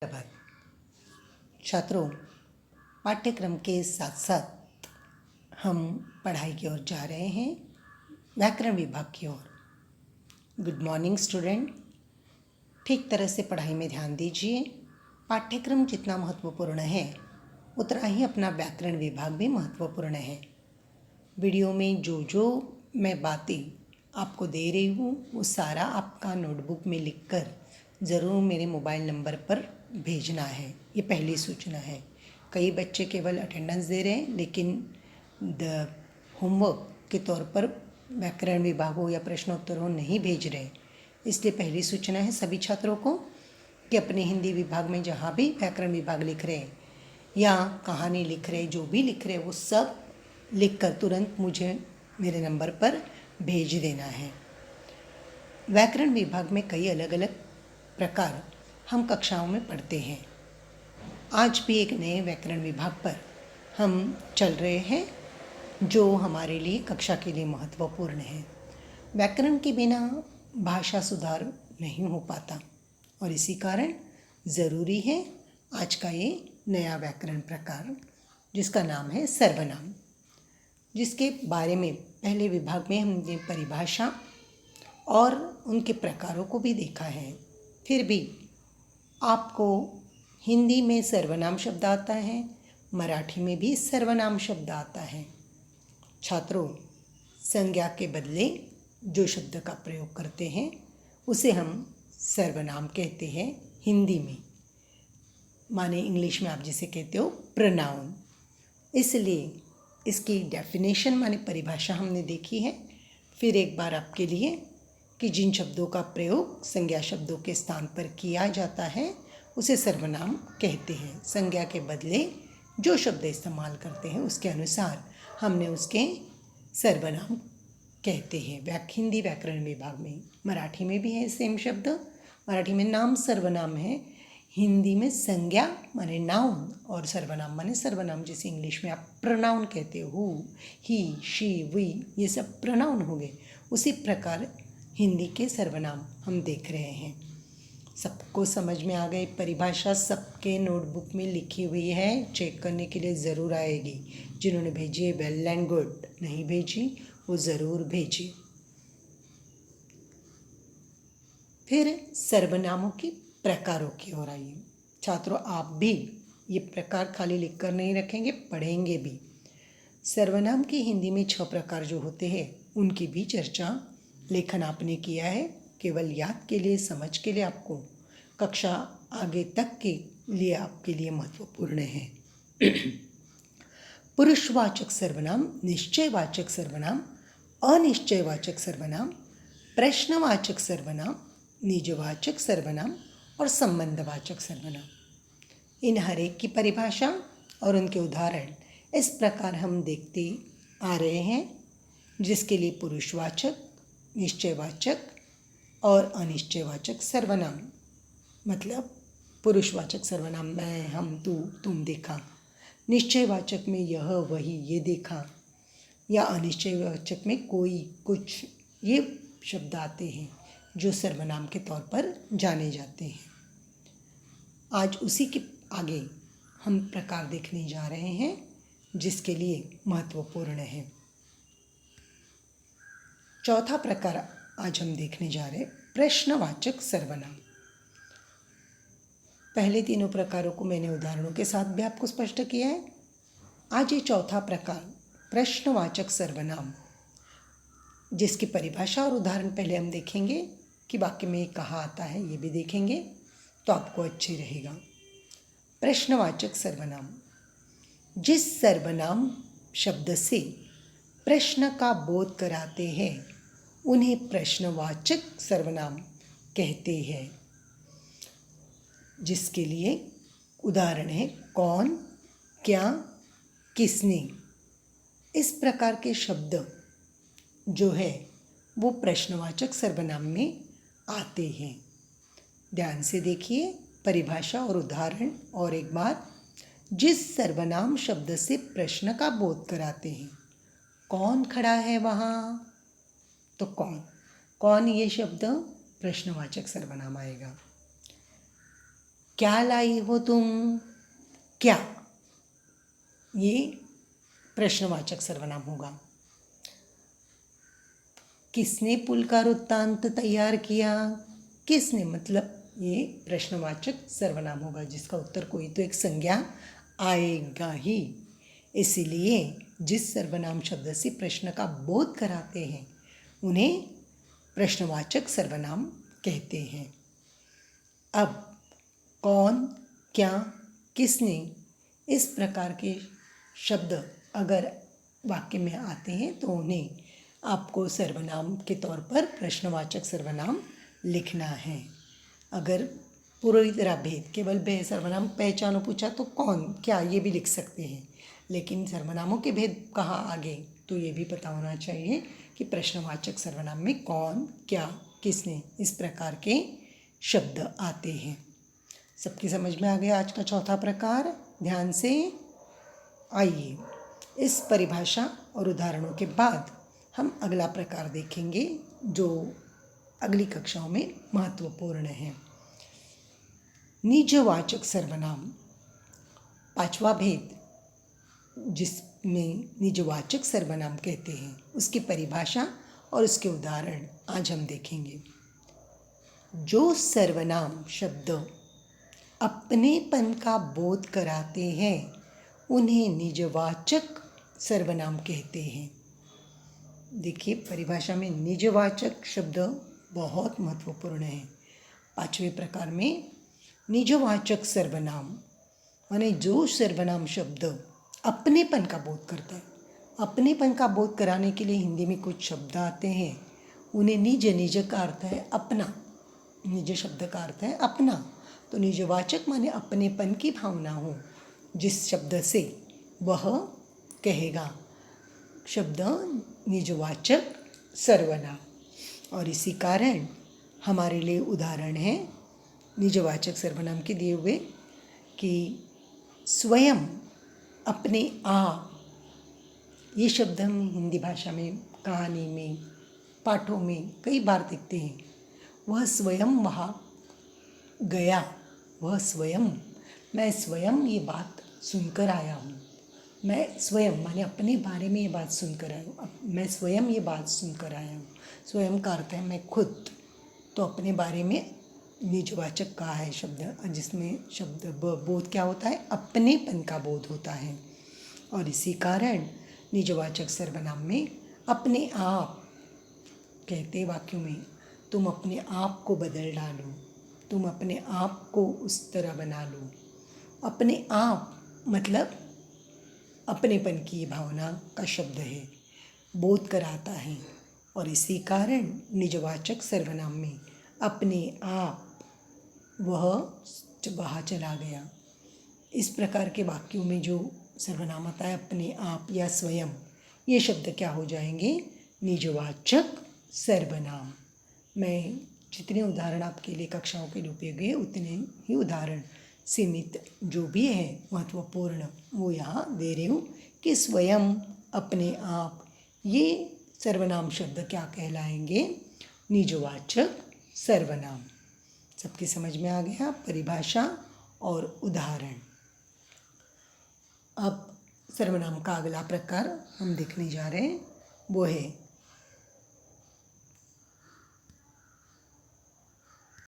धन्यवाद। छात्रों, पाठ्यक्रम के साथ साथ हम पढ़ाई की ओर जा रहे हैं, व्याकरण विभाग की ओर। Good morning student. ठीक तरह से पढ़ाई में ध्यान दीजिए। पाठ्यक्रम जितना महत्वपूर्ण है उतना ही अपना व्याकरण विभाग भी महत्वपूर्ण है। वीडियो में जो मैं बातें आपको दे रही हूँ वो सारा आपका नोटबुक में लिखकर ज़रूर मेरे मोबाइल नंबर पर भेजना है। ये पहली सूचना है। कई बच्चे केवल अटेंडेंस दे रहे हैं लेकिन होमवर्क के तौर पर व्याकरण विभाग हो या प्रश्नोत्तर हो नहीं भेज रहे। इसलिए पहली सूचना है सभी छात्रों को कि अपने हिंदी विभाग में जहाँ भी व्याकरण विभाग लिख रहे हैं या कहानी लिख रहे, जो भी लिख रहे वो सब लिखकर तुरंत मुझे मेरे नंबर पर भेज देना है। व्याकरण विभाग में कई अलग अलग प्रकार हम कक्षाओं में पढ़ते हैं। आज भी एक नए व्याकरण विभाग पर हम चल रहे हैं जो हमारे लिए कक्षा के लिए महत्वपूर्ण है। व्याकरण के बिना भाषा सुधार नहीं हो पाता और इसी कारण ज़रूरी है आज का ये नया व्याकरण प्रकार जिसका नाम है सर्वनाम, जिसके बारे में पहले विभाग में हमने परिभाषा और उनके प्रकारों को भी देखा है। फिर भी आपको हिंदी में सर्वनाम शब्द आता है, मराठी में भी सर्वनाम शब्द आता है। छात्रों, संज्ञा के बदले जो शब्द का प्रयोग करते हैं उसे हम सर्वनाम कहते हैं हिंदी में, माने इंग्लिश में आप जिसे कहते हो प्रोनाउन। इसलिए इसकी डेफिनेशन माने परिभाषा हमने देखी है। फिर एक बार आपके लिए कि जिन शब्दों का प्रयोग संज्ञा शब्दों के स्थान पर किया जाता है उसे सर्वनाम कहते हैं। संज्ञा के बदले जो शब्द इस्तेमाल करते हैं उसके अनुसार हमने उसके सर्वनाम कहते हैं। हिंदी व्याकरण विभाग में, मराठी में भी है सेम शब्द। मराठी में नाम सर्वनाम है, हिंदी में संज्ञा माने नाउन और सर्वनाम माने सर्वनाम, जिसे इंग्लिश में आप प्रोनाउन कहते हो। हु, ही, शी, वी, ये सब प्रोनाउन हो गए। उसी प्रकार हिंदी के सर्वनाम हम देख रहे हैं। सबको समझ में आ गई परिभाषा? सबके नोटबुक में लिखी हुई है, चेक करने के लिए ज़रूर आएगी। जिन्होंने भेजी है वेल एंड गुड, नहीं भेजी वो ज़रूर भेजिए। फिर सर्वनामों की प्रकारों की ओर आइए। छात्रों, आप भी ये प्रकार खाली लिखकर नहीं रखेंगे, पढ़ेंगे भी। सर्वनाम की हिंदी में 6 प्रकार जो होते हैं उनकी भी चर्चा लेखन आपने किया है। केवल याद के लिए, समझ के लिए, आपको कक्षा आगे तक के लिए आपके लिए महत्वपूर्ण है। पुरुषवाचक सर्वनाम, निश्चयवाचक सर्वनाम, अनिश्चयवाचक सर्वनाम, प्रश्नवाचक सर्वनाम, निजवाचक सर्वनाम और संबंधवाचक सर्वनाम। इन हर एक की परिभाषा और उनके उदाहरण इस प्रकार हम देखते आ रहे हैं, जिसके लिए पुरुषवाचक, निश्चयवाचक और अनिश्चयवाचक सर्वनाम, मतलब पुरुषवाचक सर्वनाम मैं, हम, तू, तुम देखा, निश्चयवाचक में यह, वही, ये देखा, या अनिश्चयवाचक में कोई, कुछ, ये शब्द आते हैं जो सर्वनाम के तौर पर जाने जाते हैं। आज उसी के आगे हम प्रकार देखने जा रहे हैं जिसके लिए महत्वपूर्ण है। चौथा प्रकार आज हम देखने जा रहे हैं प्रश्नवाचक सर्वनाम। पहले तीनों प्रकारों को मैंने उदाहरणों के साथ भी आपको स्पष्ट किया है। आज ये चौथा प्रकार प्रश्नवाचक सर्वनाम, जिसकी परिभाषा और उदाहरण पहले हम देखेंगे कि वाक्य में कहाँ आता है, ये भी देखेंगे तो आपको अच्छे रहेगा। प्रश्नवाचक सर्वनाम, जिस सर्वनाम शब्द से प्रश्न का बोध कराते हैं उन्हें प्रश्नवाचक सर्वनाम कहते हैं। जिसके लिए उदाहरण है कौन, क्या, किसने। इस प्रकार के शब्द जो है वो प्रश्नवाचक सर्वनाम में आते हैं। ध्यान से देखिए परिभाषा और उदाहरण और एक बार। जिस सर्वनाम शब्द से प्रश्न का बोध कराते हैं, कौन खड़ा है वहाँ, तो कौन, कौन ये शब्द प्रश्नवाचक सर्वनाम आएगा। क्या लाई हो तुम, क्या, ये प्रश्नवाचक सर्वनाम होगा। किसने पुल का वृत्तांत तैयार किया, किसने, मतलब ये प्रश्नवाचक सर्वनाम होगा जिसका उत्तर कोई तो एक संज्ञा आएगा ही। इसीलिए जिस सर्वनाम शब्द से प्रश्न का बोध कराते हैं उन्हें प्रश्नवाचक सर्वनाम कहते हैं। अब कौन, क्या, किसने, इस प्रकार के शब्द अगर वाक्य में आते हैं तो उन्हें आपको सर्वनाम के तौर पर प्रश्नवाचक सर्वनाम लिखना है। अगर पूरी तरह भेद केवल सर्वनाम पहचानो पूछा तो कौन, क्या, ये भी लिख सकते हैं, लेकिन सर्वनामों के भेद कहाँ आगे तो ये भी पता होना चाहिए कि प्रश्नवाचक सर्वनाम में कौन, क्या, किसने, इस प्रकार के शब्द आते हैं। सबकी समझ में आ गया आज का चौथा प्रकार। ध्यान से आइए इस परिभाषा और उदाहरणों के बाद हम अगला प्रकार देखेंगे जो अगली कक्षाओं में महत्वपूर्ण है। निजवाचक सर्वनाम, पांचवा भेद जिसमें निजवाचक सर्वनाम कहते हैं, उसकी परिभाषा और उसके उदाहरण आज हम देखेंगे। जो सर्वनाम शब्द अपनेपन का बोध कराते हैं उन्हें निजवाचक सर्वनाम कहते हैं। देखिए परिभाषा में निजवाचक शब्द बहुत महत्वपूर्ण है। पांचवें प्रकार में निजवाचक सर्वनाम माने जो सर्वनाम शब्द अपनेपन का बोध करता है। अपनेपन का बोध कराने के लिए हिंदी में कुछ शब्द आते हैं, उन्हें निज, निज का अर्थ है अपना, निज शब्द का अर्थ है अपना, तो निजवाचक माने अपनेपन की भावना हो जिस शब्द से वह कहेगा, शब्द निजवाचक सर्वनाम। और इसी कारण हमारे लिए उदाहरण है निजवाचक सर्वनाम के दिए हुए कि स्वयं, अपने आप, ये शब्द हम हिंदी भाषा में कहानी में, पाठों में कई बार देखते हैं। वह स्वयं वहाँ गया, वह स्वयं, मैं स्वयं ये बात सुनकर आया हूँ, मैं स्वयं माने अपने बारे में ये बात सुनकर आया हूँ, मैं स्वयं ये बात सुनकर आया हूँ। स्वयं का अर्थ है मैं खुद, तो अपने बारे में निजवाचक का है शब्द जिसमें शब्द बोध क्या होता है, अपनेपन का बोध होता है। और इसी कारण निजवाचक सर्वनाम में अपने आप कहते वाक्यों में तुम अपने आप को बदल डालो, तुम अपने आप को उस तरह बना लो। अपने आप मतलब अपनेपन की भावना का शब्द है, बोध कराता है। और इसी कारण निजवाचक सर्वनाम में अपने आप, वह वहाँ चला गया, इस प्रकार के वाक्यों में जो सर्वनाम आता है अपने आप या स्वयं, ये शब्द क्या हो जाएंगे, निजवाचक सर्वनाम। मैं जितने उदाहरण आपके लिए कक्षाओं के लिए उपयोगी है उतने ही उदाहरण सीमित जो भी है महत्वपूर्ण वो यहाँ दे रही हूँ कि स्वयं, अपने आप, ये सर्वनाम शब्द क्या कहलाएंगे, निजवाचक सर्वनाम। सबकी समझ में आ गया परिभाषा और उदाहरण। अब सर्वनाम का अगला प्रकार हम देखने जा रहे हैं वो है